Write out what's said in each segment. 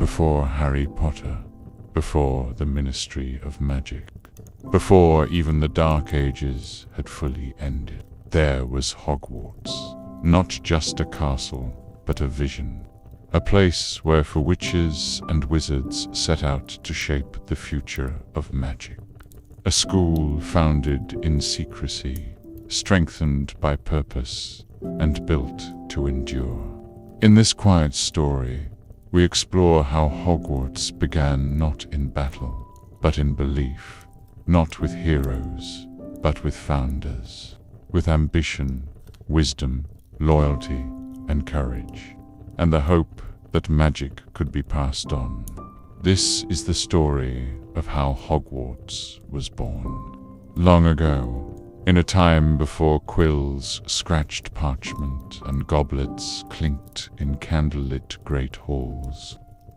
Before Harry Potter, before the Ministry of Magic, before even the Dark Ages had fully ended, there was Hogwarts. Not just a castle, but a vision. A place where for witches and wizards set out to shape the future of magic. A school founded in secrecy, strengthened by purpose, and built to endure. In this quiet story, we explore how Hogwarts began not in battle, but in belief. Not with heroes, but with founders. With ambition, wisdom, loyalty, and courage. And the hope that magic could be passed on. This is the story of how Hogwarts was born. Long ago, in a time before quills scratched parchment and goblets clinked in candlelit great halls,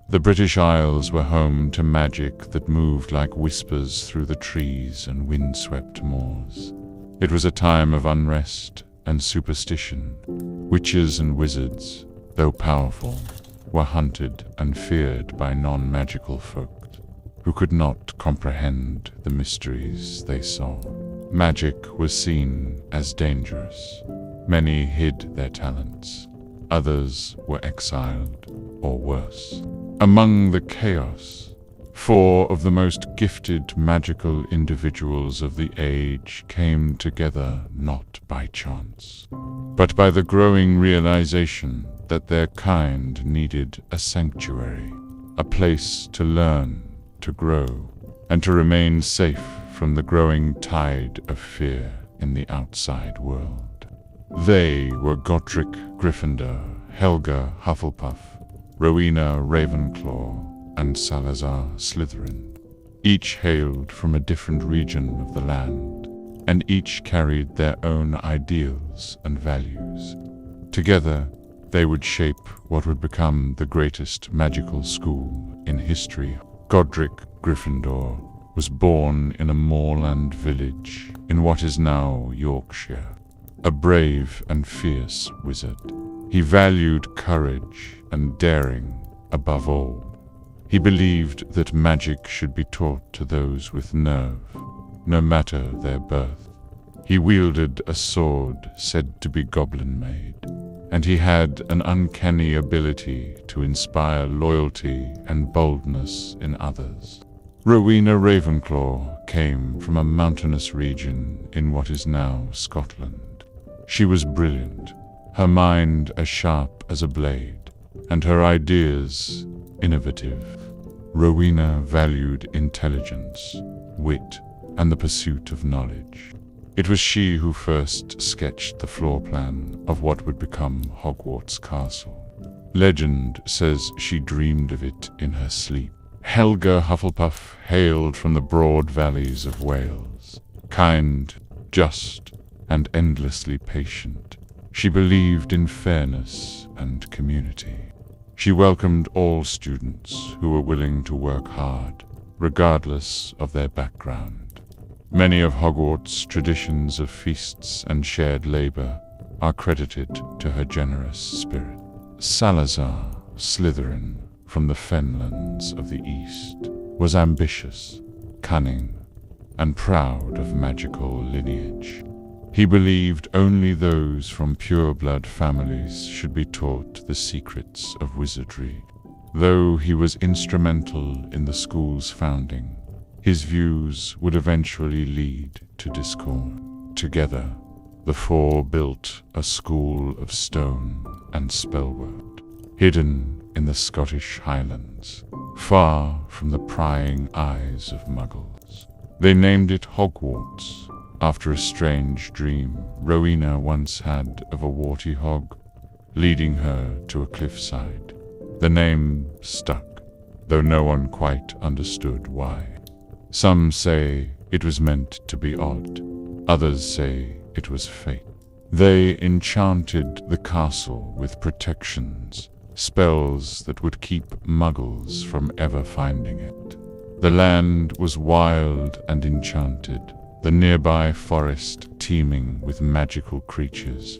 the British Isles were home to magic that moved like whispers through the trees and windswept moors. It was a time of unrest and superstition. Witches and wizards, though powerful, were hunted and feared by non-magical folk who could not comprehend the mysteries they saw. Magic was seen as dangerous. Many hid their talents. Others were exiled, or worse. Among the chaos, 4 of the most gifted magical individuals of the age came together not by chance, but by the growing realization that their kind needed a sanctuary, a place to learn, to grow, and to remain safe from the growing tide of fear in the outside world. They were Godric Gryffindor, Helga Hufflepuff, Rowena Ravenclaw, and Salazar Slytherin. Each hailed from a different region of the land, and each carried their own ideals and values. Together, they would shape what would become the greatest magical school in history. Godric Gryffindor was born in a moorland village in what is now Yorkshire. A brave and fierce wizard, he valued courage and daring above all. He believed that magic should be taught to those with nerve, no matter their birth. He wielded a sword said to be goblin-made, and he had an uncanny ability to inspire loyalty and boldness in others. Rowena Ravenclaw came from a mountainous region in what is now Scotland. She was brilliant, her mind as sharp as a blade, and her ideas innovative. Rowena valued intelligence, wit, and the pursuit of knowledge. It was she who first sketched the floor plan of what would become Hogwarts Castle. Legend says she dreamed of it in her sleep. Helga Hufflepuff hailed from the broad valleys of Wales. Kind, just, and endlessly patient, she believed in fairness and community. She welcomed all students who were willing to work hard, regardless of their background. Many of Hogwarts' traditions of feasts and shared labor are credited to her generous spirit. Salazar Slytherin, from the Fenlands of the East, was ambitious, cunning, and proud of magical lineage. He believed only those from pure-blood families should be taught the secrets of wizardry. Though he was instrumental in the school's founding, his views would eventually lead to discord. Together, the 4 built a school of stone and spellwork, hidden in the Scottish Highlands, far from the prying eyes of muggles. They named it Hogwarts, after a strange dream Rowena once had of a warty hog leading her to a cliffside. The name stuck, though no one quite understood why. Some say it was meant to be odd. Others say it was fate. They enchanted the castle with protections, spells that would keep muggles from ever finding it. The land was wild and enchanted, the nearby forest teeming with magical creatures.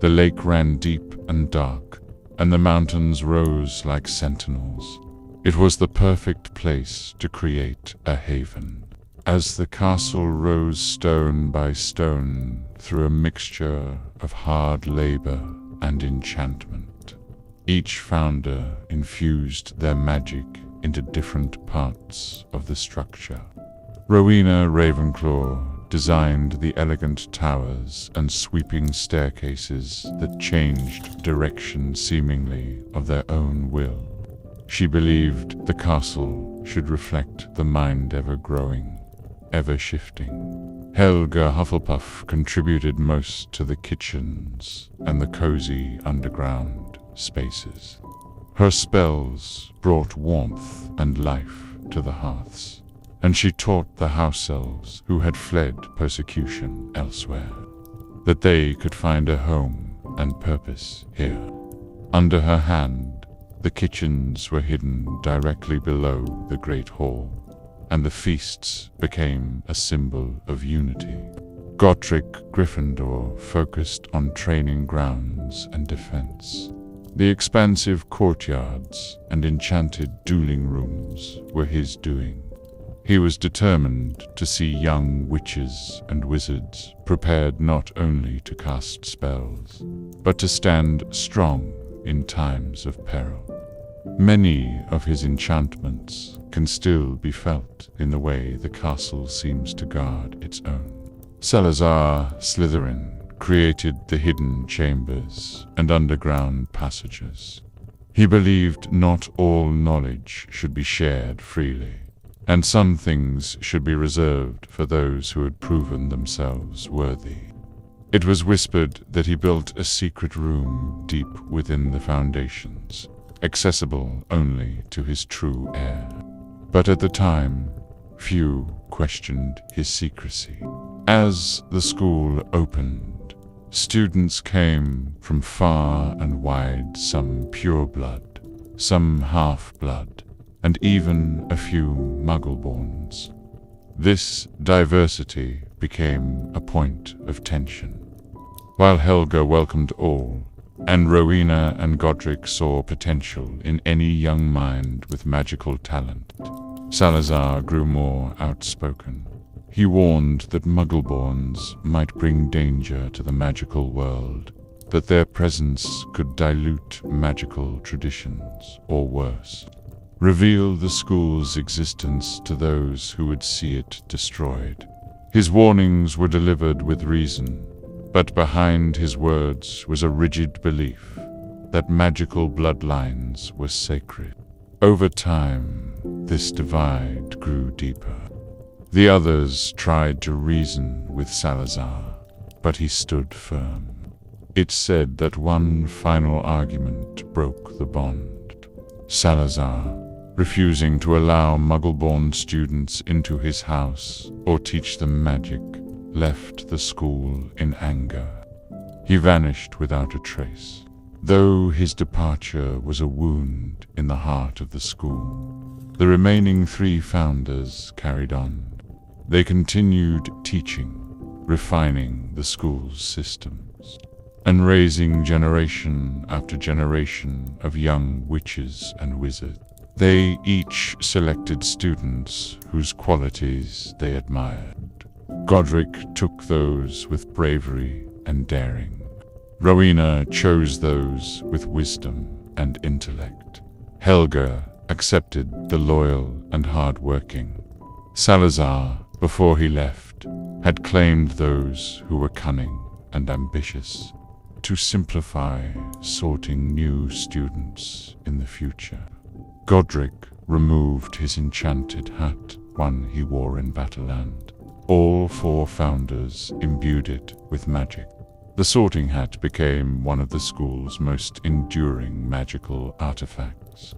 The lake ran deep and dark, and the mountains rose like sentinels. It was the perfect place to create a haven. As the castle rose stone by stone through a mixture of hard labor and enchantment, each founder infused their magic into different parts of the structure. Rowena Ravenclaw designed the elegant towers and sweeping staircases that changed direction seemingly of their own will. She believed the castle should reflect the mind ever-growing, ever-shifting. Helga Hufflepuff contributed most to the kitchens and the cozy underground spaces. Her spells brought warmth and life to the hearths, and she taught the house elves who had fled persecution elsewhere that they could find a home and purpose here. Under her hand, the kitchens were hidden directly below the Great Hall, and the feasts became a symbol of unity. Godric Gryffindor focused on training grounds and defense. The expansive courtyards and enchanted dueling rooms were his doing. He was determined to see young witches and wizards prepared not only to cast spells, but to stand strong in times of peril. Many of his enchantments can still be felt in the way the castle seems to guard its own. Salazar Slytherin created the hidden chambers and underground passages. He believed not all knowledge should be shared freely, and some things should be reserved for those who had proven themselves worthy. It was whispered that he built a secret room deep within the foundations, accessible only to his true heir. But at the time, few questioned his secrecy. As the school opened, students came from far and wide, some pure blood, some half-blood, and even a few Muggle-borns. This diversity became a point of tension. While Helga welcomed all, and Rowena and Godric saw potential in any young mind with magical talent, Salazar grew more outspoken. He warned that Muggle-borns might bring danger to the magical world, that their presence could dilute magical traditions, or worse, reveal the school's existence to those who would see it destroyed. His warnings were delivered with reason, but behind his words was a rigid belief that magical bloodlines were sacred. Over time, this divide grew deeper. The others tried to reason with Salazar, but he stood firm. It's said that one final argument broke the bond. Salazar, refusing to allow Muggle-born students into his house or teach them magic, left the school in anger. He vanished without a trace, though his departure was a wound in the heart of the school. The remaining 3 founders carried on. They continued teaching, refining the school's systems, and raising generation after generation of young witches and wizards. They each selected students whose qualities they admired. Godric took those with bravery and daring. Rowena chose those with wisdom and intellect. Helga accepted the loyal and hard-working. Salazar, before he left, had claimed those who were cunning and ambitious, to simplify sorting new students in the future. Godric removed his enchanted hat, one he wore in Battleland. All 4 founders imbued it with magic. The sorting hat became one of the school's most enduring magical artifacts.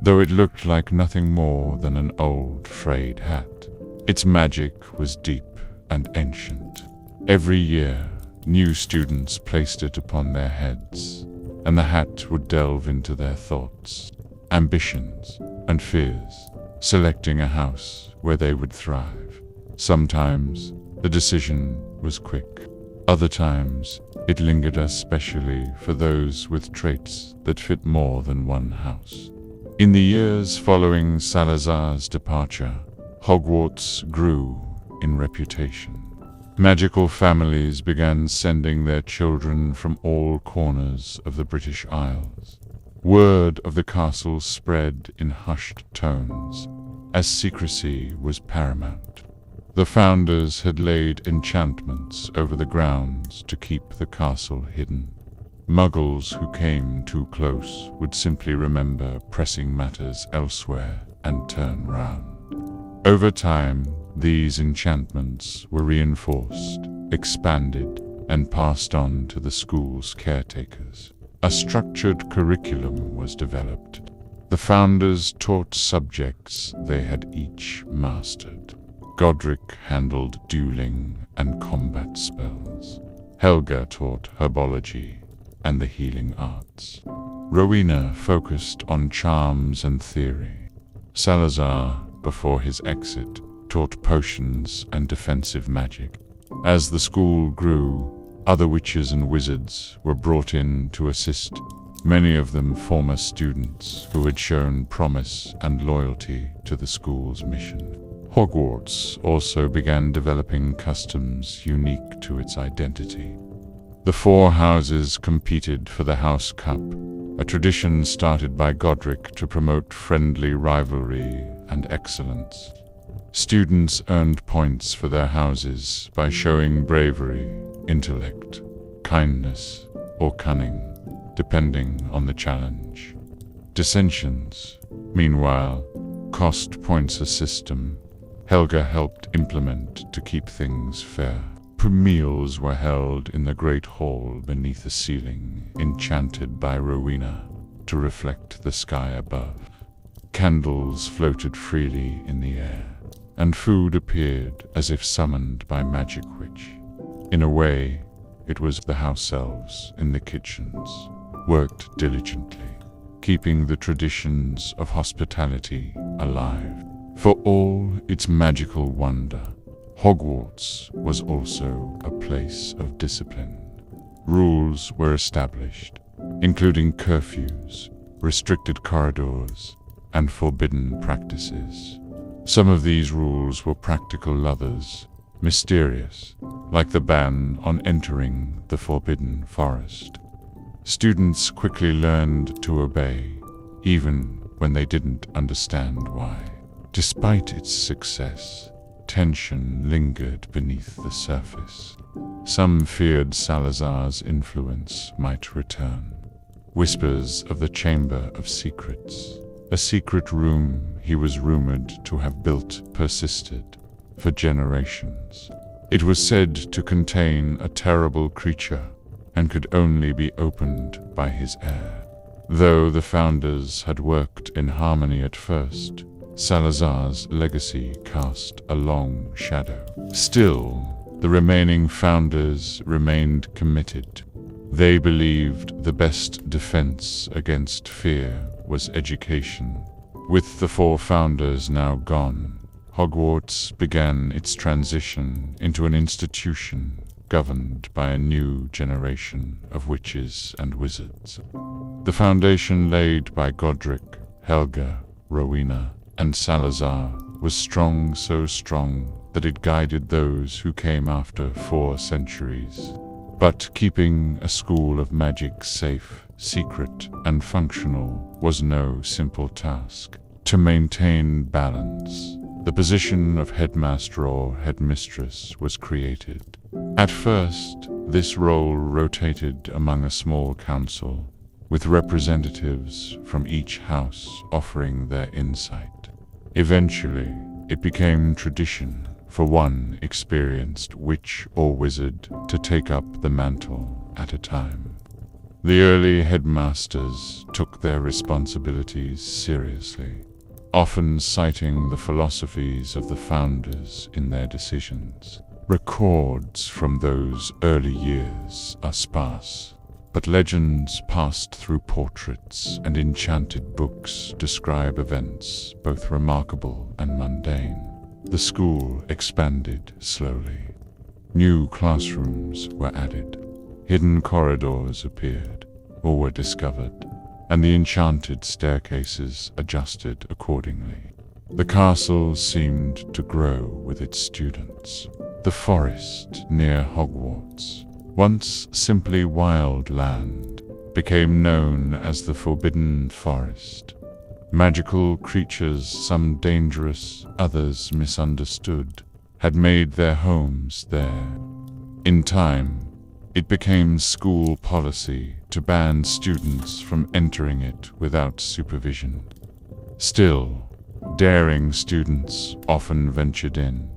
Though it looked like nothing more than an old, frayed hat, its magic was deep and ancient. Every year, new students placed it upon their heads, and the hat would delve into their thoughts, ambitions, and fears, selecting a house where they would thrive. Sometimes the decision was quick. Other times it lingered, especially for those with traits that fit more than one house. In the years following Salazar's departure, Hogwarts grew in reputation. Magical families began sending their children from all corners of the British Isles. Word of the castle spread in hushed tones, as secrecy was paramount. The founders had laid enchantments over the grounds to keep the castle hidden. Muggles who came too close would simply remember pressing matters elsewhere and turn round. Over time, these enchantments were reinforced, expanded, and passed on to the school's caretakers. A structured curriculum was developed. The founders taught subjects they had each mastered. Godric handled dueling and combat spells. Helga taught herbology and the healing arts. Rowena focused on charms and theory. Salazar, before his exit, taught potions and defensive magic. As the school grew, other witches and wizards were brought in to assist, many of them former students who had shown promise and loyalty to the school's mission. Hogwarts also began developing customs unique to its identity. The four houses competed for the House Cup, a tradition started by Godric to promote friendly rivalry and excellence. Students earned points for their houses by showing bravery, intellect, kindness, or cunning, depending on the challenge. Dissensions, meanwhile, cost points a system Helga helped implement to keep things fair. Meals were held in the great hall beneath a ceiling enchanted by Rowena to reflect the sky above. Candles floated freely in the air, and food appeared as if summoned by magic witch. In a way, it was the house elves in the kitchens, worked diligently, keeping the traditions of hospitality alive. For all its magical wonder, Hogwarts was also a place of discipline. Rules were established, including curfews, restricted corridors, and forbidden practices. Some of these rules were practical, others mysterious, like the ban on entering the Forbidden Forest. Students quickly learned to obey, even when they didn't understand why. Despite its success, tension lingered beneath the surface. Some feared Salazar's influence might return. Whispers of the Chamber of Secrets, a secret room he was rumored to have built, persisted for generations. It was said to contain a terrible creature and could only be opened by his heir. Though the founders had worked in harmony at first, Salazar's legacy cast a long shadow. Still, the remaining founders remained committed. They believed the best defense against fear was education. With the four founders now gone, Hogwarts began its transition into an institution governed by a new generation of witches and wizards. The foundation laid by Godric, Helga, Rowena, and Salazar was strong, so strong that it guided those who came after 4 centuries. But keeping a school of magic safe, secret, and functional was no simple task. To maintain balance, the position of headmaster or headmistress was created. At first, this role rotated among a small council, with representatives from each house offering their insight. Eventually, it became tradition for one experienced witch or wizard to take up the mantle at a time. The early headmasters took their responsibilities seriously, often citing the philosophies of the founders in their decisions. Records from those early years are sparse, but legends passed through portraits and enchanted books describe events both remarkable and mundane. The school expanded slowly. New classrooms were added. Hidden corridors appeared or were discovered, and the enchanted staircases adjusted accordingly. The castle seemed to grow with its students. The forest near Hogwarts, once simply wild land, became known as the Forbidden Forest. Magical creatures, some dangerous, others misunderstood, had made their homes there. In time, it became school policy to ban students from entering it without supervision. Still, daring students often ventured in,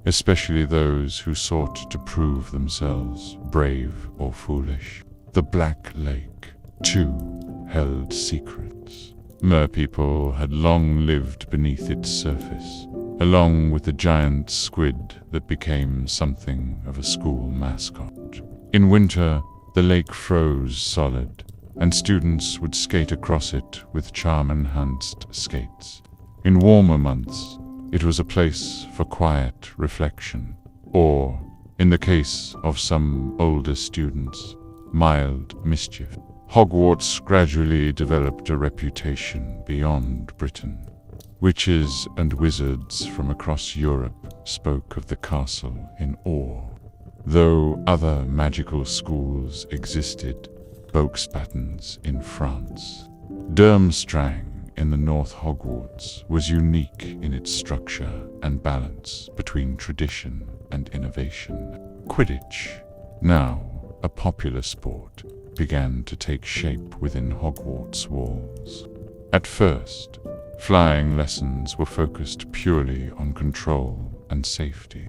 especially those who sought to prove themselves brave or foolish. The Black Lake, too, held secrets. Merpeople had long lived beneath its surface, along with the giant squid that became something of a school mascot. In winter, the lake froze solid, and students would skate across it with charm-enhanced skates. In warmer months, it was a place for quiet reflection, or, in the case of some older students, mild mischief. Hogwarts gradually developed a reputation beyond Britain. Witches and wizards from across Europe spoke of the castle in awe. Though other magical schools existed, Boxbatons in France, Durmstrang in the North Hogwarts was unique in its structure and balance between tradition and innovation. Quidditch, now a popular sport, began to take shape within Hogwarts walls. At first, flying lessons were focused purely on control and safety,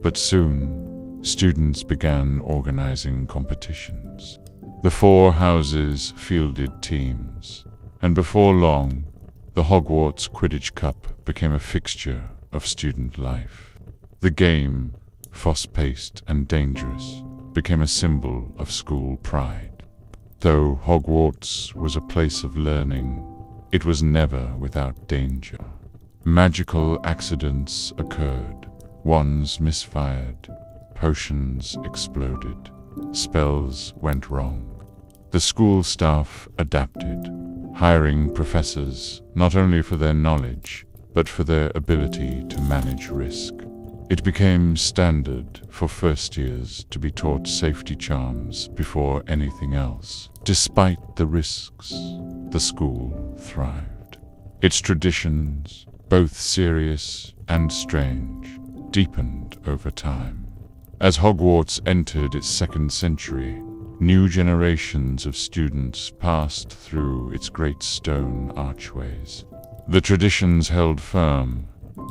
but soon, students began organizing competitions. The four houses fielded teams, and before long, the Hogwarts Quidditch Cup became a fixture of student life. The game, fast-paced and dangerous, became a symbol of school pride. Though Hogwarts was a place of learning, it was never without danger. Magical accidents occurred, wands misfired, potions exploded, spells went wrong. The school staff adapted, hiring professors not only for their knowledge, but for their ability to manage risk. It became standard for first years to be taught safety charms before anything else. Despite the risks, the school thrived. Its traditions, both serious and strange, deepened over time. As Hogwarts entered its second century, new generations of students passed through its great stone archways. The traditions held firm,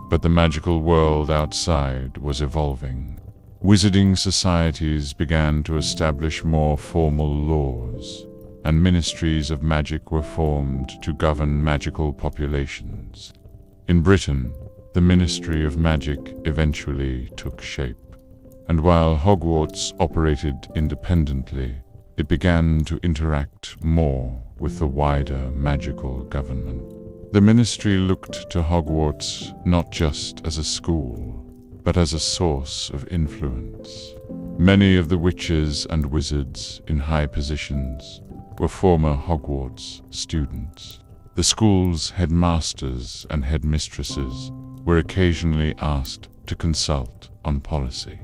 but the magical world outside was evolving. Wizarding societies began to establish more formal laws, and ministries of magic were formed to govern magical populations. In Britain, the Ministry of Magic eventually took shape, and while Hogwarts operated independently, it began to interact more with the wider magical government. The ministry looked to Hogwarts not just as a school, but as a source of influence. Many of the witches and wizards in high positions were former Hogwarts students. The school's headmasters and headmistresses were occasionally asked to consult on policy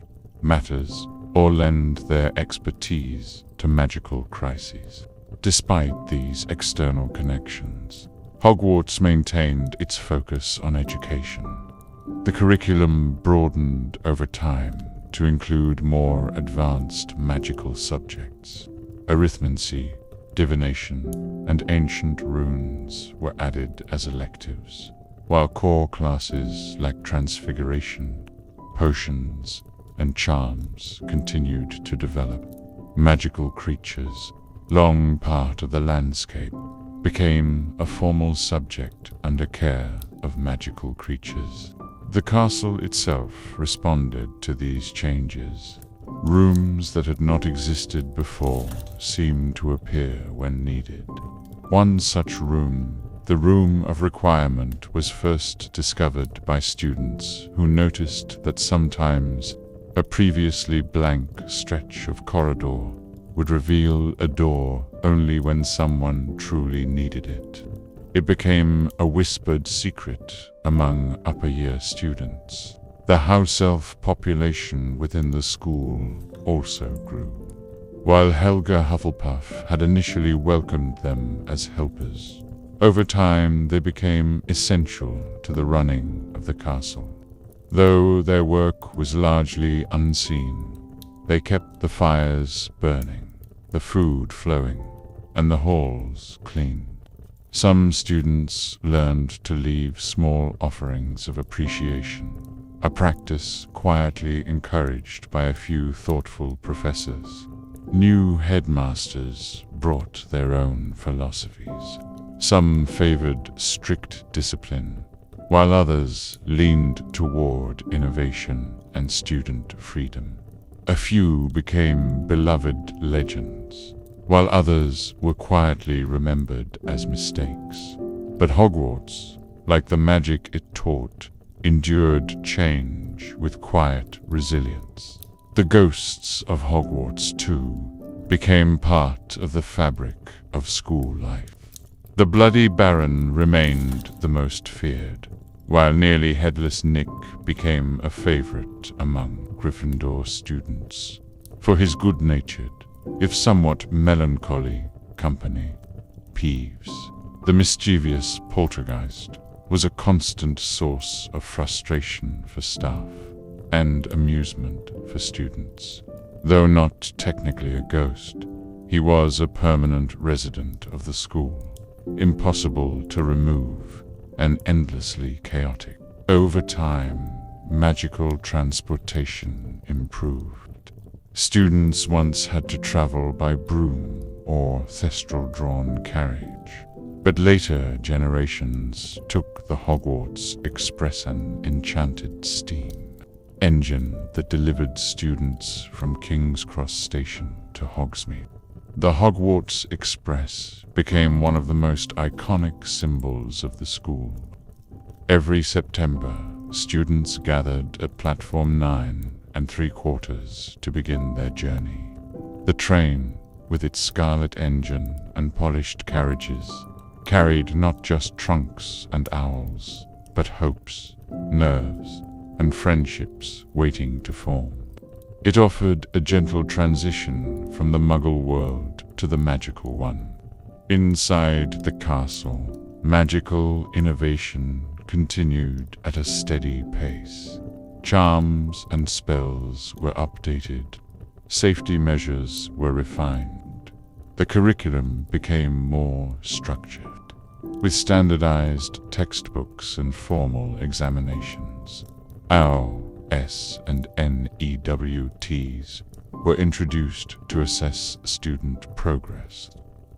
matters or lend their expertise to magical crises. Despite these external connections, Hogwarts maintained its focus on education. The curriculum broadened over time to include more advanced magical subjects. Arithmancy, divination, and ancient runes were added as electives, while core classes like transfiguration, potions, and charms continued to develop. Magical creatures, long part of the landscape, became a formal subject under care of magical creatures. The castle itself responded to these changes. Rooms that had not existed before seemed to appear when needed. One such room, the Room of Requirement, was first discovered by students who noticed that sometimes a previously blank stretch of corridor would reveal a door only when someone truly needed it. It became a whispered secret among upper-year students. The house elf population within the school also grew. While Helga Hufflepuff had initially welcomed them as helpers, over time they became essential to the running of the castle. Though their work was largely unseen, they kept the fires burning, the food flowing, and the halls clean. Some students learned to leave small offerings of appreciation, a practice quietly encouraged by a few thoughtful professors. New headmasters brought their own philosophies. Some favored strict discipline, while others leaned toward innovation and student freedom. A few became beloved legends, while others were quietly remembered as mistakes. But Hogwarts, like the magic it taught, endured change with quiet resilience. The ghosts of Hogwarts, too, became part of the fabric of school life. The Bloody Baron remained the most feared, while nearly headless Nick became a favorite among Gryffindor students for his good-natured, if somewhat melancholy, company. Peeves, the mischievous poltergeist, was a constant source of frustration for staff and amusement for students. Though not technically a ghost, he was a permanent resident of the school, impossible to remove and endlessly chaotic. Over time, magical transportation improved. Students once had to travel by broom or thestral-drawn carriage, but later generations took the Hogwarts Express, an enchanted steam engine that delivered students from King's Cross Station to Hogsmeade. The Hogwarts Express became one of the most iconic symbols of the school. Every September, students gathered at platform 9 3/4 to begin their journey. The train, with its scarlet engine and polished carriages, carried not just trunks and owls, but hopes, nerves, and friendships waiting to form. It offered a gentle transition from the Muggle world to the magical one. Inside the castle, magical innovation continued at a steady pace. Charms and spells were updated, safety measures were refined. The curriculum became more structured, with standardized textbooks and formal examinations. OW, S, and NEWTs were introduced to assess student progress,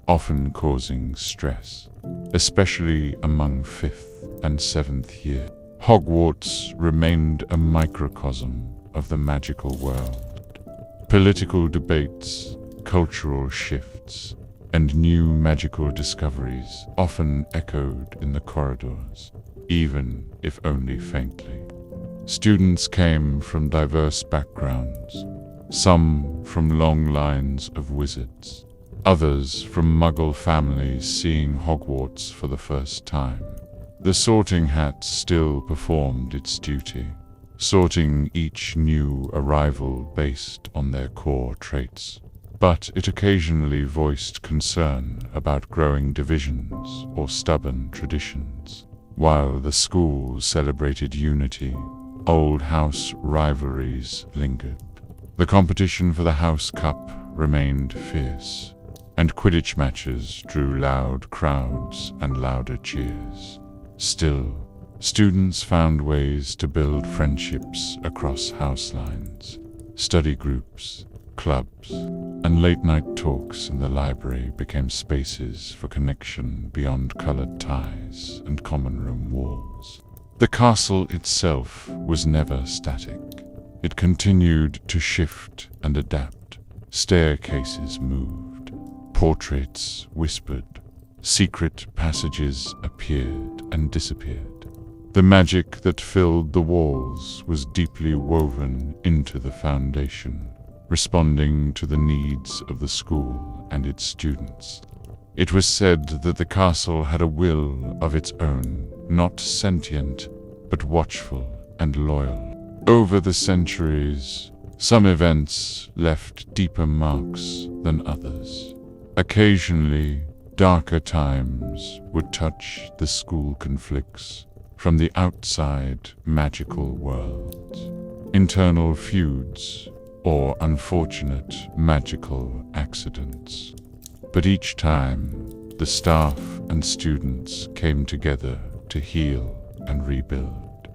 often causing stress, especially among 5th and 7th year. Hogwarts remained a microcosm of the magical world. Political debates, cultural shifts, and new magical discoveries often echoed in the corridors, even if only faintly. Students came from diverse backgrounds, some from long lines of wizards, others from Muggle families seeing Hogwarts for the first time. The sorting hat still performed its duty, sorting each new arrival based on their core traits, but it occasionally voiced concern about growing divisions or stubborn traditions. While the school celebrated unity, old house rivalries lingered. The competition for the House Cup remained fierce, and Quidditch matches drew loud crowds and louder cheers. Still, students found ways to build friendships across house lines. Study groups, clubs, and late-night talks in the library became spaces for connection beyond colored ties and common room walls. The castle itself was never static. It continued to shift and adapt. Staircases moved, portraits whispered, secret passages appeared and disappeared. The magic that filled the walls was deeply woven into the foundation, responding to the needs of the school and its students. It was said that the castle had a will of its own, not sentient, but watchful and loyal. Over the centuries, some events left deeper marks than others. Occasionally, darker times would touch the school conflicts from the outside magical world. Internal feuds or unfortunate magical accidents. But each time, the staff and students came together to heal and rebuild.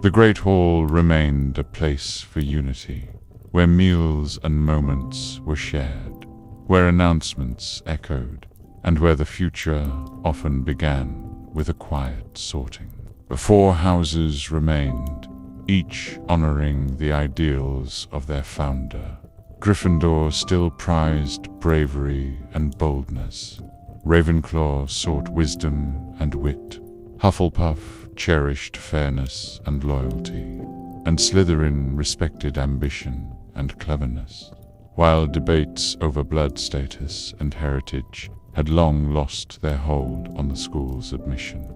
The Great Hall remained a place for unity, where meals and moments were shared, where announcements echoed, and where the future often began with a quiet sorting. 4 houses remained, each honoring the ideals of their founder. Gryffindor still prized bravery and boldness. Ravenclaw sought wisdom and wit. Hufflepuff cherished fairness and loyalty. And Slytherin respected ambition and cleverness. While debates over blood status and heritage had long lost their hold on the school's admission,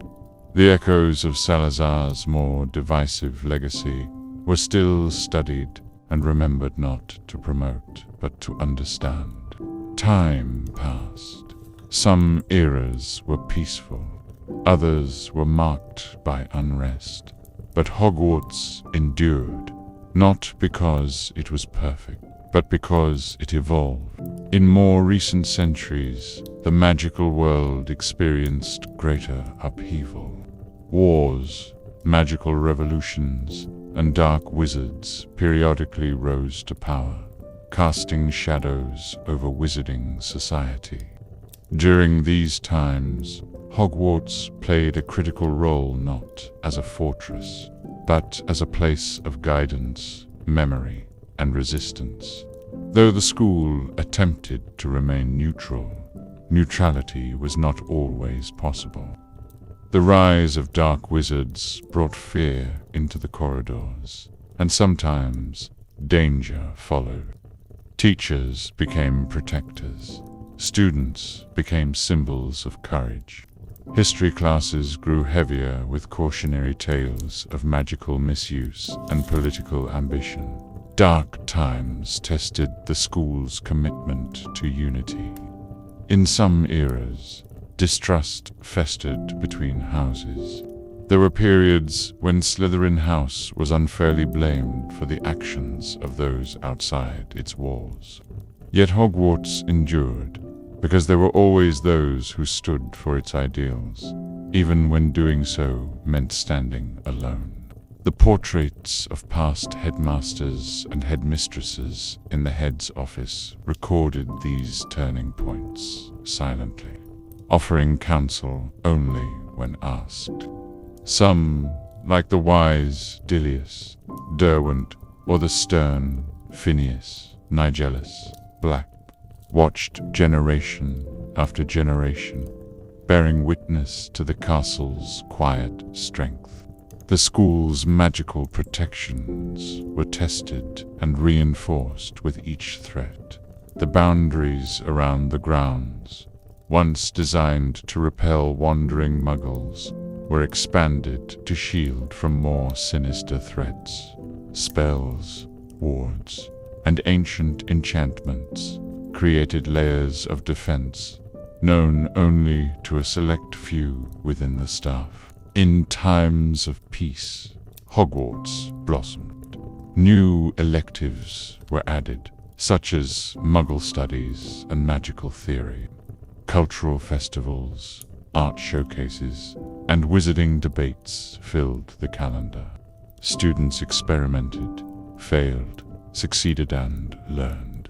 the echoes of Salazar's more divisive legacy were still studied and remembered, not to promote, but to understand. Time passed. Some eras were peaceful, others were marked by unrest. But Hogwarts endured, not because it was perfect, but because it evolved. In more recent centuries, the magical world experienced greater upheaval. Wars, magical revolutions, and dark wizards periodically rose to power, casting shadows over wizarding society. During these times, Hogwarts played a critical role not as a fortress, but as a place of guidance, memory, and resistance. Though the school attempted to remain neutral, neutrality was not always possible. The rise of dark wizards brought fear into the corridors, and sometimes danger followed. Teachers became protectors. Students became symbols of courage. History classes grew heavier with cautionary tales of magical misuse and political ambition. Dark times tested the school's commitment to unity. In some eras, distrust festered between houses. There were periods when Slytherin House was unfairly blamed for the actions of those outside its walls. Yet Hogwarts endured, because there were always those who stood for its ideals, even when doing so meant standing alone. The portraits of past headmasters and headmistresses in the head's office recorded these turning points silently, offering counsel only when asked. Some, like the wise Dilius, Derwent, or the stern Phineas, Nigellus Black, watched generation after generation, bearing witness to the castle's quiet strength. The school's magical protections were tested and reinforced with each threat. The boundaries around the grounds, once designed to repel wandering muggles, were expanded to shield from more sinister threats. Spells, wards, and ancient enchantments created layers of defense known only to a select few within the staff. In times of peace, Hogwarts blossomed. New electives were added, such as Muggle studies and magical theory. Cultural festivals, art showcases, and wizarding debates filled the calendar. Students experimented, failed, succeeded, and learned.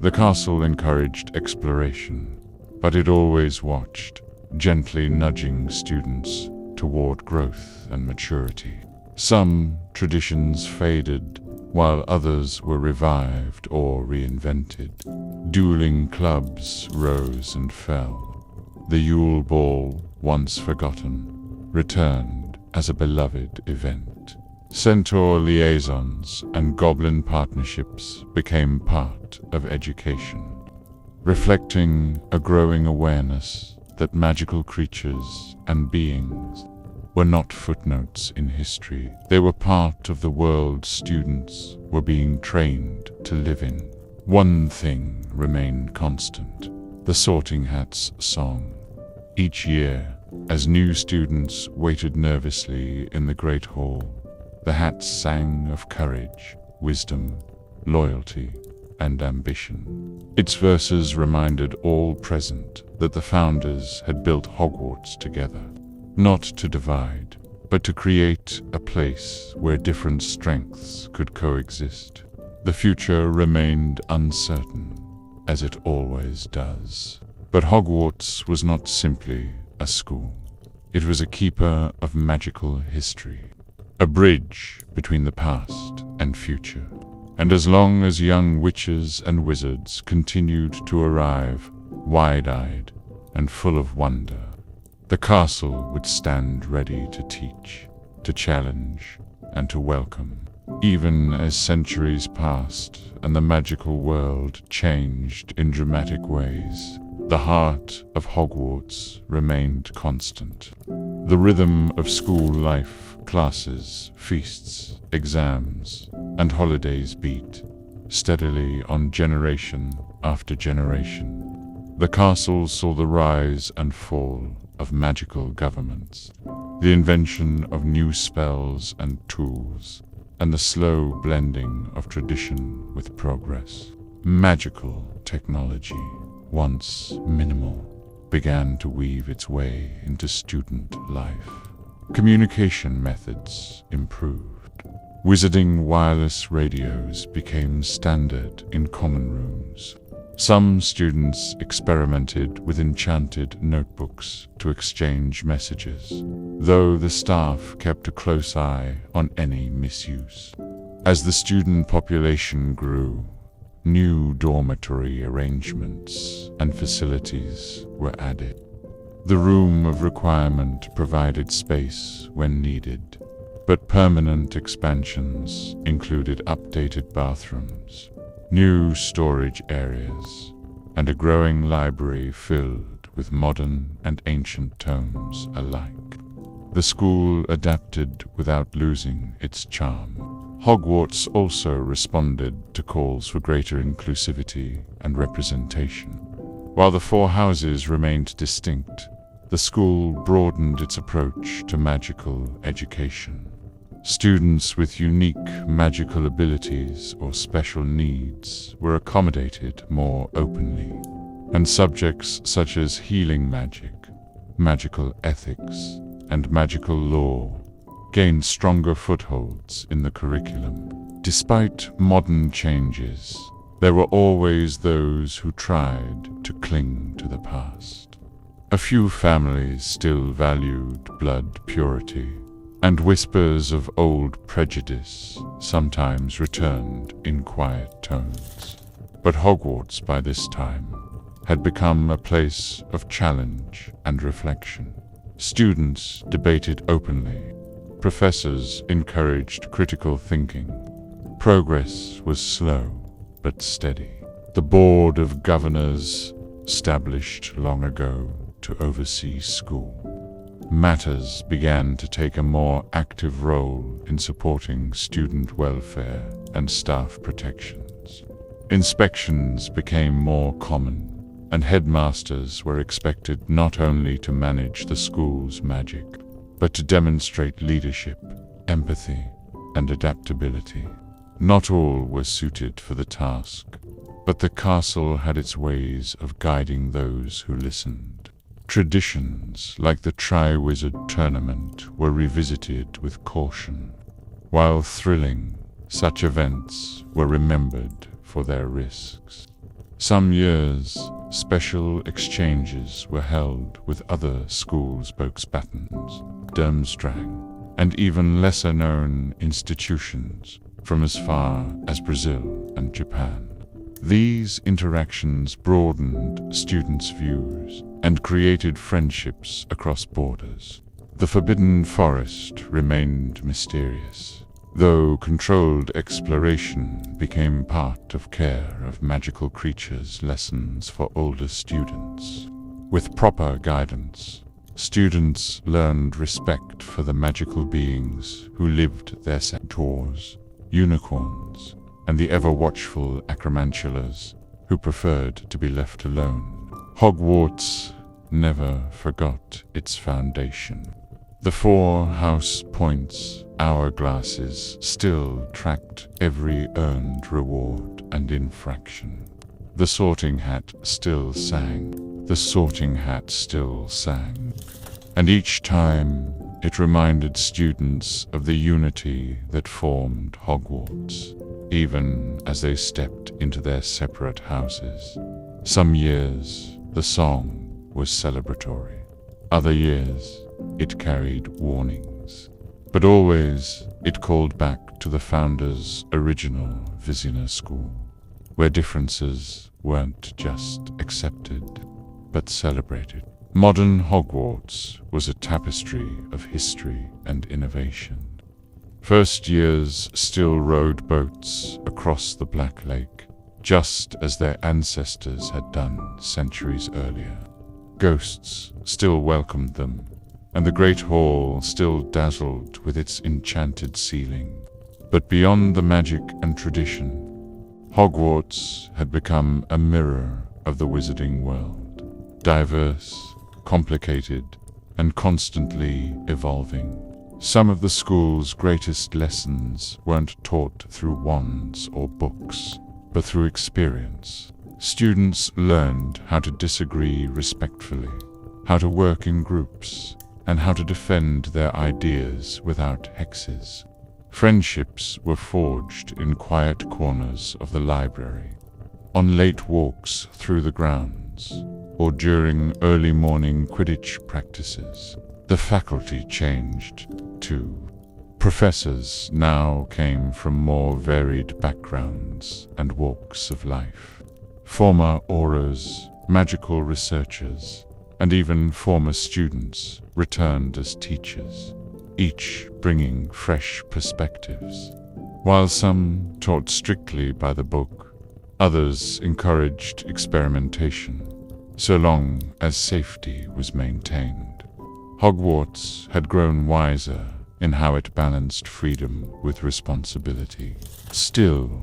The castle encouraged exploration, but it always watched, gently nudging students toward growth and maturity. Some traditions faded, while others were revived or reinvented. Dueling clubs rose and fell. The Yule Ball, once forgotten, returned as a beloved event. Centaur liaisons and goblin partnerships became part of education, reflecting a growing awareness that magical creatures and beings were not footnotes in history. They were part of the world students were being trained to live in. One thing remained constant: the Sorting Hat's song. Each year, as new students waited nervously in the Great Hall, the Hats sang of courage, wisdom, loyalty, and ambition. Its verses reminded all present that the founders had built Hogwarts together, not to divide, but to create a place where different strengths could coexist. The future remained uncertain, as it always does. But Hogwarts was not simply a school. It was a keeper of magical history, a bridge between the past and future. And as long as young witches and wizards continued to arrive, wide-eyed and full of wonder, the castle would stand ready to teach, to challenge, and to welcome. Even as centuries passed and the magical world changed in dramatic ways, the heart of Hogwarts remained constant. The rhythm of school life, classes, feasts, exams, and holidays beat steadily on generation after generation. The castle saw the rise and fall of magical governments, the invention of new spells and tools, and the slow blending of tradition with progress. Magical technology, once minimal, began to weave its way into student life. Communication methods improved. Wizarding wireless radios became standard in common rooms. Some students experimented with enchanted notebooks to exchange messages, though the staff kept a close eye on any misuse. As the student population grew, new dormitory arrangements and facilities were added. The room of requirement provided space when needed, but permanent expansions included updated bathrooms, new storage areas, and a growing library filled with modern and ancient tomes alike. The school adapted without losing its charm. Hogwarts also responded to calls for greater inclusivity and representation. While the four houses remained distinct, the school broadened its approach to magical education. Students with unique magical abilities or special needs were accommodated more openly, and subjects such as healing magic, magical ethics, and magical law gained stronger footholds in the curriculum. Despite modern changes, there were always those who tried to cling to the past. A few families still valued blood purity, and whispers of old prejudice sometimes returned in quiet tones. But Hogwarts, by this time, had become a place of challenge and reflection. Students debated openly. Professors encouraged critical thinking. Progress was slow but steady. The Board of Governors, established long ago to oversee school matters, began to take a more active role in supporting student welfare and staff protections. Inspections became more common, and headmasters were expected not only to manage the school's magic, but to demonstrate leadership, empathy, and adaptability. Not all were suited for the task, but the castle had its ways of guiding those who listened. Traditions like the Tri-Wizard Tournament were revisited with caution, while thrilling, such events were remembered for their risks. Some years, special exchanges were held with other schools, Spokesbattens, Durmstrang, and even lesser-known institutions from as far as Brazil and Japan. These interactions broadened students' views and created friendships across borders. The Forbidden Forest remained mysterious, though controlled exploration became part of care of magical creatures lessons for older students. With proper guidance, students learned respect for the magical beings who lived their centaurs, unicorns, and the ever-watchful acromantulas who preferred to be left alone. Hogwarts never forgot its foundation. The 4 house points hourglasses still tracked every earned reward and infraction. The sorting hat still sang. The sorting hat still sang. And each time it reminded students of the unity that formed Hogwarts, even as they stepped into their separate houses. Some years, the song was celebratory. Other years, it carried warnings. But always, it called back to the founder's original Vizina school, where differences weren't just accepted, but celebrated. Modern Hogwarts was a tapestry of history and innovation. First years still rowed boats across the Black Lake, just as their ancestors had done centuries earlier. Ghosts still welcomed them, and the Great Hall still dazzled with its enchanted ceiling. But beyond the magic and tradition, Hogwarts had become a mirror of the wizarding world, diverse, complicated, and constantly evolving. Some of the school's greatest lessons weren't taught through wands or books, but through experience. Students learned how to disagree respectfully, how to work in groups, and how to defend their ideas without hexes. Friendships were forged in quiet corners of the library, on late walks through the grounds, or during early morning Quidditch practices. The faculty changed, too. Professors now came from more varied backgrounds and walks of life. Former aurors, magical researchers, and even former students returned as teachers, each bringing fresh perspectives. While some taught strictly by the book, others encouraged experimentation, so long as safety was maintained. Hogwarts had grown wiser in how it balanced freedom with responsibility. Still,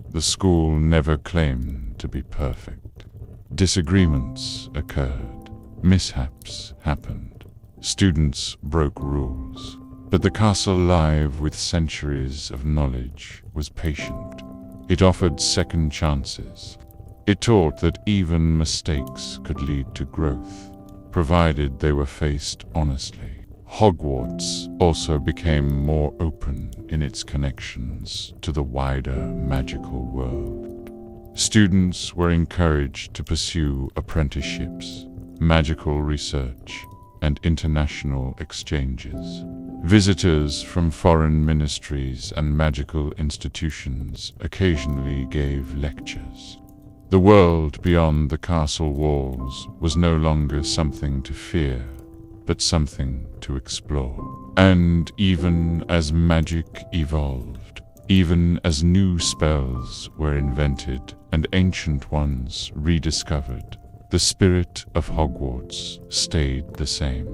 the school never claimed to be perfect. Disagreements occurred, mishaps happened, students broke rules, but the castle, alive with centuries of knowledge, was patient. It offered second chances. It taught that even mistakes could lead to growth, provided they were faced honestly. Hogwarts also became more open in its connections to the wider magical world. Students were encouraged to pursue apprenticeships, magical research, and international exchanges. Visitors from foreign ministries and magical institutions occasionally gave lectures. The world beyond the castle walls was no longer something to fear, but something to explore. And even as magic evolved, even as new spells were invented and ancient ones rediscovered, the spirit of Hogwarts stayed the same.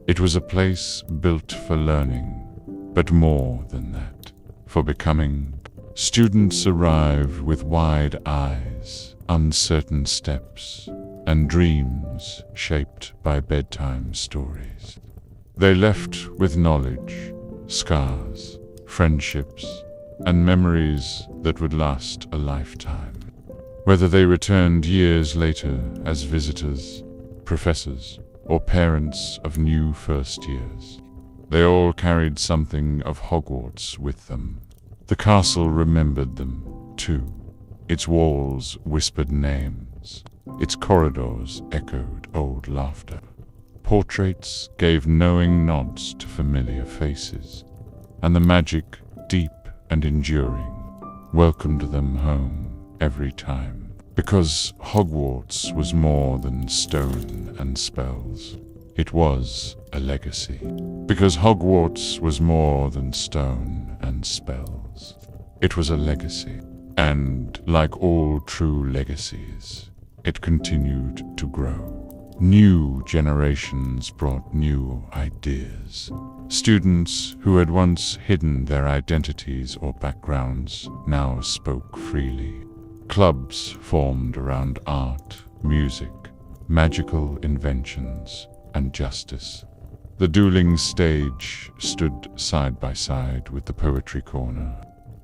It was a place built for learning, but more than that, for becoming. Students arrived with wide eyes, uncertain steps, and dreams shaped by bedtime stories. They left with knowledge, scars, friendships, and memories that would last a lifetime. Whether they returned years later as visitors, professors, or parents of new first years, they all carried something of Hogwarts with them. The castle remembered them, too. Its walls whispered names. Its corridors echoed old laughter. Portraits gave knowing nods to familiar faces. And the magic, deep and enduring, welcomed them home every time. Because Hogwarts was more than stone and spells. it was a legacy. Because Hogwarts was more than stone and spells. It was a legacy. And like all true legacies, it continued to grow. New generations brought new ideas. Students who had once hidden their identities or backgrounds now spoke freely. Clubs formed around art, music, magical inventions, and justice. The dueling stage stood side by side with the poetry corner.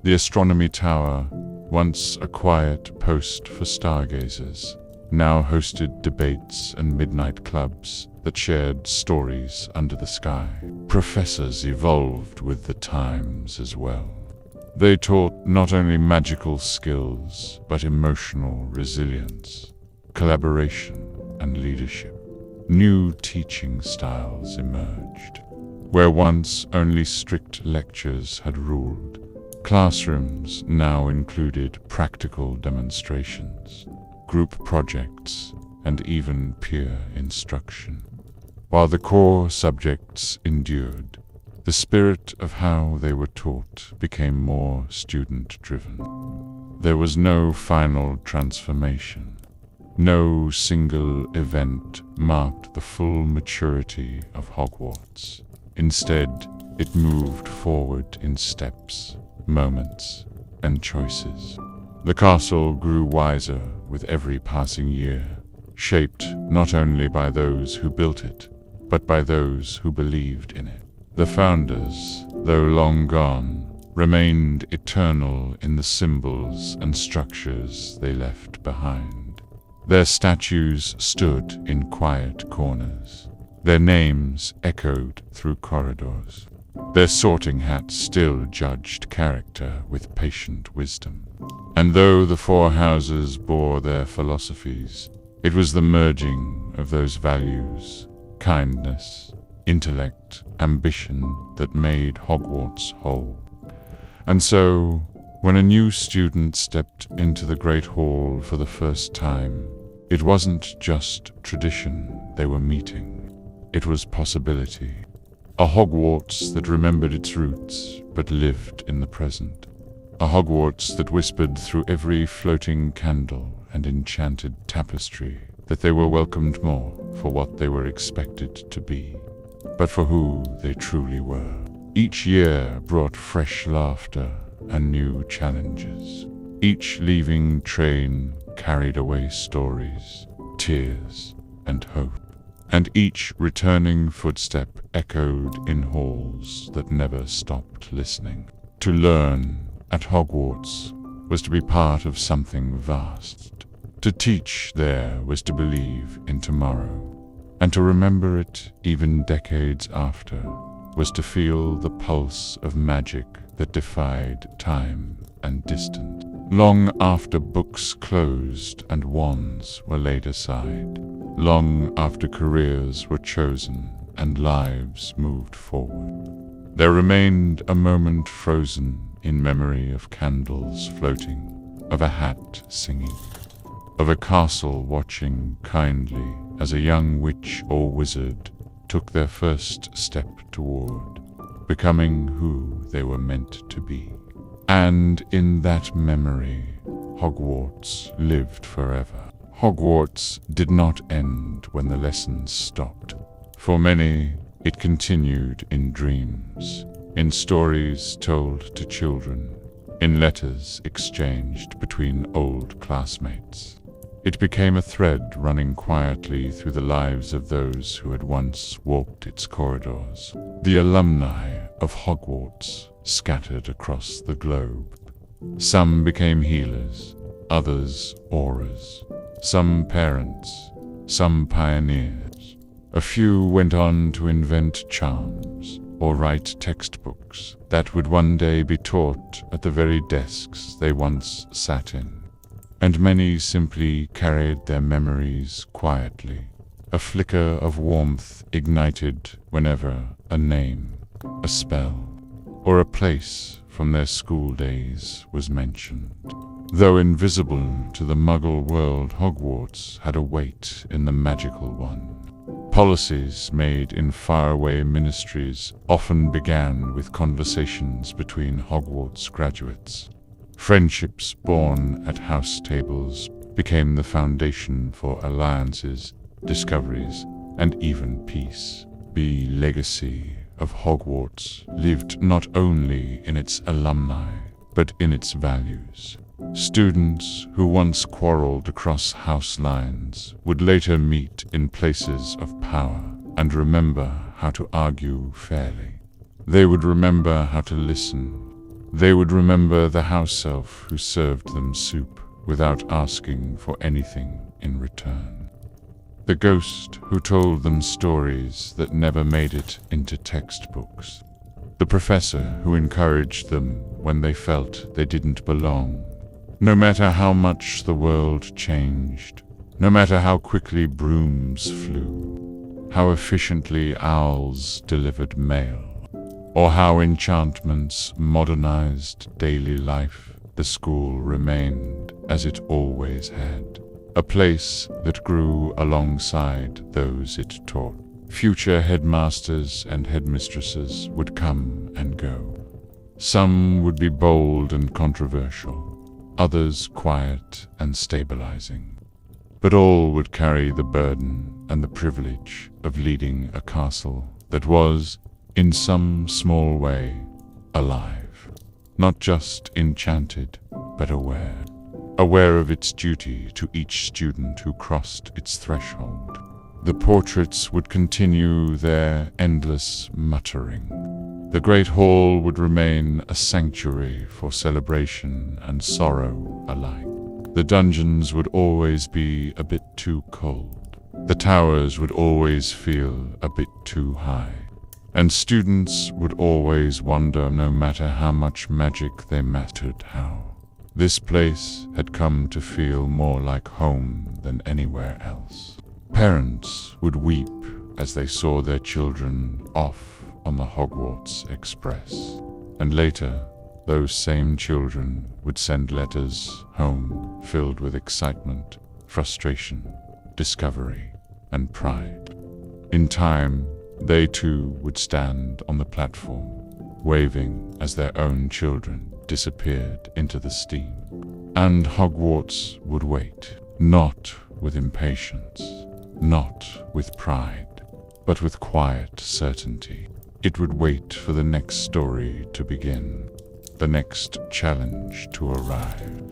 The astronomy tower, once a quiet post for stargazers, now hosted debates and midnight clubs that shared stories under the sky. Professors evolved with the times as well. They taught not only magical skills, but emotional resilience, collaboration, and leadership. New teaching styles emerged. Where once only strict lectures had ruled, classrooms now included practical demonstrations, group projects, and even peer instruction. While the core subjects endured, the spirit of how they were taught became more student-driven. There was no final transformation. No single event marked the full maturity of Hogwarts. Instead, it moved forward in steps, moments, and choices. The castle grew wiser with every passing year, shaped not only by those who built it, but by those who believed in it. The founders, though long gone, remained eternal in the symbols and structures they left behind. Their statues stood in quiet corners. Their names echoed through corridors. Their sorting hats still judged character with patient wisdom. And though the four houses bore their philosophies, it was the merging of those values, kindness, intellect, ambition, that made Hogwarts whole. And so, when a new student stepped into the Great Hall for the first time, it wasn't just tradition they were meeting. It was possibility. A Hogwarts that remembered its roots, but lived in the present. A Hogwarts that whispered through every floating candle and enchanted tapestry that they were welcomed more for what they were expected to be, but for who they truly were. Each year brought fresh laughter and new challenges. Each leaving train carried away stories, tears, and hope. And each returning footstep echoed in halls that never stopped listening. To learn at Hogwarts was to be part of something vast. To teach there was to believe in tomorrow. And to remember it even decades after was to feel the pulse of magic that defied time and distance. Long after books closed and wands were laid aside, long after careers were chosen and lives moved forward, there remained a moment frozen in memory of candles floating, of a hat singing, of a castle watching kindly as a young witch or wizard took their first step toward becoming who they were meant to be. And in that memory, Hogwarts lived forever. Hogwarts did not end when the lessons stopped. For many, it continued in dreams, in stories told to children, in letters exchanged between old classmates. It became a thread running quietly through the lives of those who had once walked its corridors. The alumni of Hogwarts scattered across the globe. Some became healers, others auras, some parents, some pioneers. A few went on to invent charms or write textbooks that would one day be taught at the very desks they once sat in. And many simply carried their memories quietly, a flicker of warmth ignited whenever a name, a spell, or a place from their school days was mentioned. Though invisible to the Muggle world, Hogwarts had a weight in the magical one. Policies made in faraway ministries often began with conversations between Hogwarts graduates. Friendships born at house tables became the foundation for alliances, discoveries, and even peace. The legacy of Hogwarts lived not only in its alumni, but in its values. Students who once quarreled across house lines would later meet in places of power and remember how to argue fairly. They would remember how to listen. They would remember the house elf who served them soup without asking for anything in return. The ghost who told them stories that never made it into textbooks. The professor who encouraged them when they felt they didn't belong. No matter how much the world changed, no matter how quickly brooms flew, how efficiently owls delivered mail, or how enchantments modernized daily life, the school remained as it always had, a place that grew alongside those it taught. Future headmasters and headmistresses would come and go. Some would be bold and controversial, others quiet and stabilizing. But all would carry the burden and the privilege of leading a castle that was, in some small way, alive. Not just enchanted, but aware. Aware of its duty to each student who crossed its threshold. The portraits would continue their endless muttering. The Great Hall would remain a sanctuary for celebration and sorrow alike. The dungeons would always be a bit too cold. The towers would always feel a bit too high. And students would always wonder, no matter how much magic they mastered, how this place had come to feel more like home than anywhere else. Parents would weep as they saw their children off on the Hogwarts Express, and later those same children would send letters home filled with excitement, frustration, discovery, and pride. In time, they too would stand on the platform, waving as their own children disappeared into the steam. And Hogwarts would wait, not with impatience, not with pride, but with quiet certainty. It would wait for the next story to begin, the next challenge to arrive,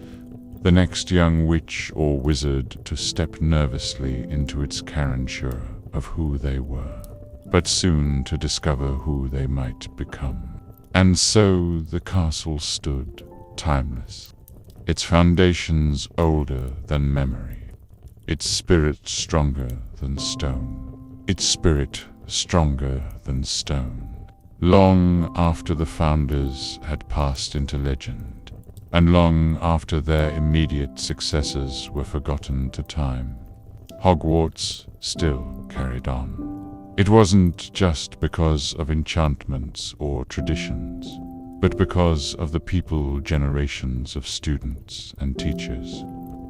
the next young witch or wizard to step nervously into its caricature of who they were, but soon to discover who they might become. And so the castle stood, timeless, its foundations older than memory, its spirit stronger than stone, its spirit stronger than stone, long after the founders had passed into legend, and long after their immediate successors were forgotten to time. Hogwarts still carried on. It wasn't just because of enchantments or traditions, but because of the people, generations of students and teachers,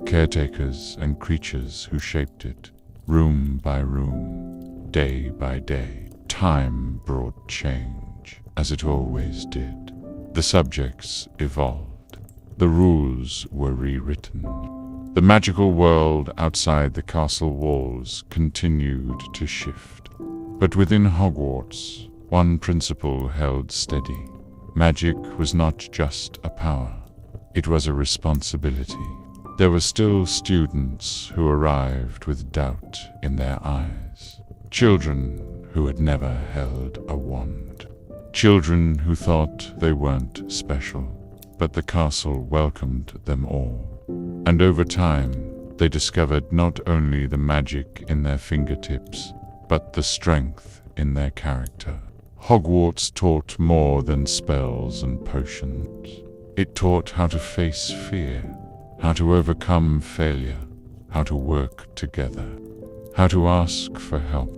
caretakers and creatures who shaped it, room by room, day by day. Time brought change, as it always did. The subjects evolved. The rules were rewritten. The magical world outside the castle walls continued to shift. But within Hogwarts, one principle held steady. Magic was not just a power. It was a responsibility. There were still students who arrived with doubt in their eyes. Children who had never held a wand. Children who thought they weren't special, but the castle welcomed them all. And over time, they discovered not only the magic in their fingertips, but the strength in their character. Hogwarts taught more than spells and potions. It taught how to face fear, how to overcome failure, how to work together, how to ask for help.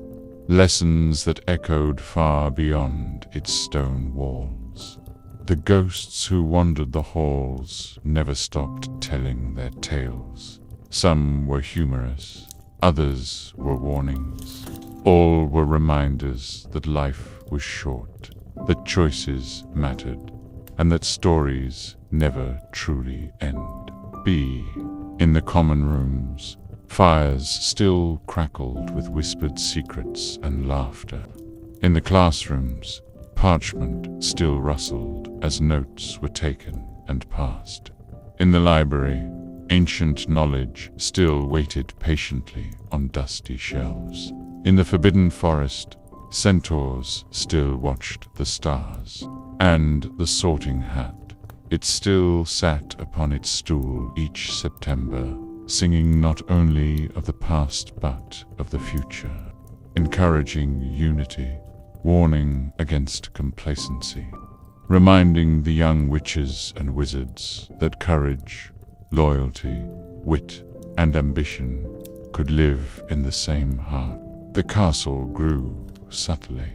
Lessons that echoed far beyond its stone walls. The ghosts who wandered the halls never stopped telling their tales. Some were humorous, others were warnings. All were reminders that life was short, that choices mattered, and that stories never truly end. B. In the common rooms, fires still crackled with whispered secrets and laughter. In the classrooms, parchment still rustled as notes were taken and passed. In the library, ancient knowledge still waited patiently on dusty shelves. In the forbidden forest, centaurs still watched the stars. And the Sorting Hat, it still sat upon its stool each September, singing not only of the past but of the future, encouraging unity, warning against complacency, reminding the young witches and wizards that courage, loyalty, wit, and ambition could live in the same heart. The castle grew subtly.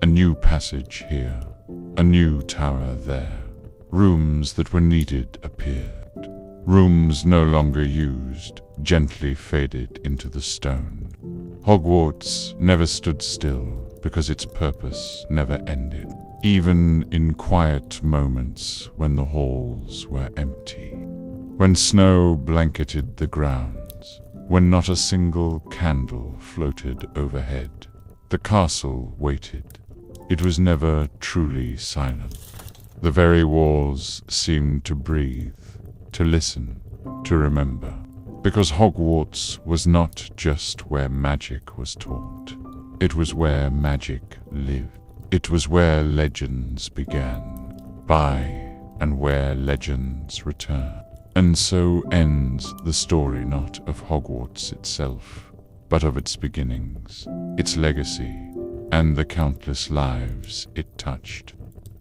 A new passage here, a new tower there. Rooms that were needed appeared. Rooms no longer used gently faded into the stone. Hogwarts never stood still because its purpose never ended, even in quiet moments when the halls were empty, when snow blanketed the grounds, when not a single candle floated overhead. The castle waited. It was never truly silent. The very walls seemed to breathe, to listen, to remember. Because Hogwarts was not just where magic was taught. It was where magic lived. It was where legends began, and where legends return. And so ends the story not of Hogwarts itself, but of its beginnings, its legacy, and the countless lives it touched.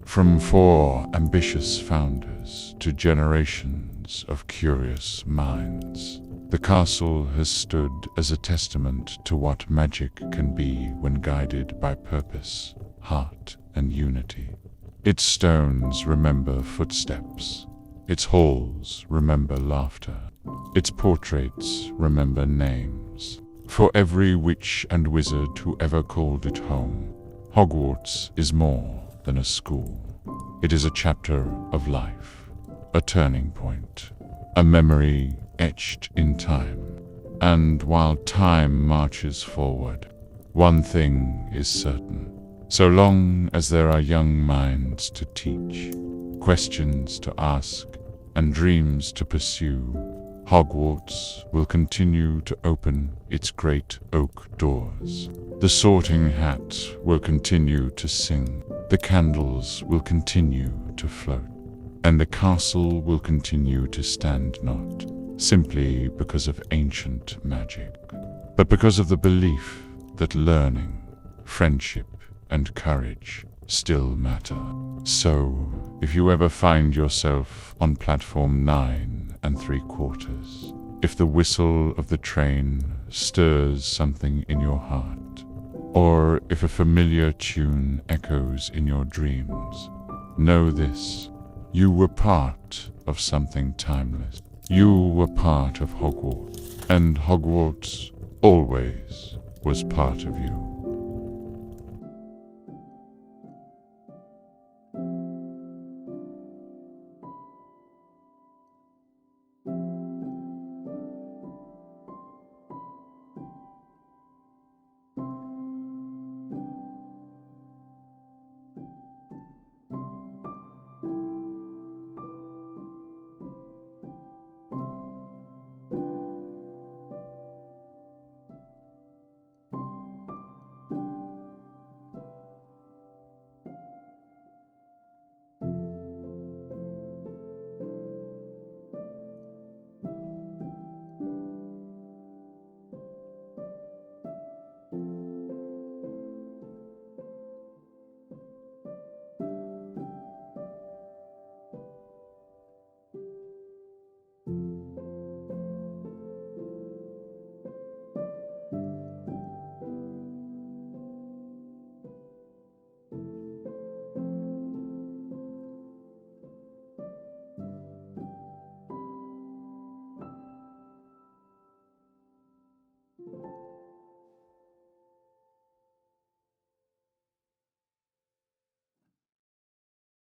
From 4 ambitious founders to generations of curious minds, the castle has stood as a testament to what magic can be when guided by purpose, heart, and unity. Its stones remember footsteps. Its halls remember laughter. Its portraits remember names. For every witch and wizard who ever called it home, Hogwarts is more than a school. It is a chapter of life, a turning point, a memory etched in time. And while time marches forward, one thing is certain. So long as there are young minds to teach, questions to ask, and dreams to pursue, Hogwarts will continue to open its great oak doors. The Sorting Hat will continue to sing, the candles will continue to float, and the castle will continue to stand not simply because of ancient magic, but because of the belief that learning, friendship, and courage still matter. So, if you ever find yourself on platform 9 3/4, if the whistle of the train stirs something in your heart, or if a familiar tune echoes in your dreams, know this: you were part of something timeless. You were part of Hogwarts, and Hogwarts always was part of you.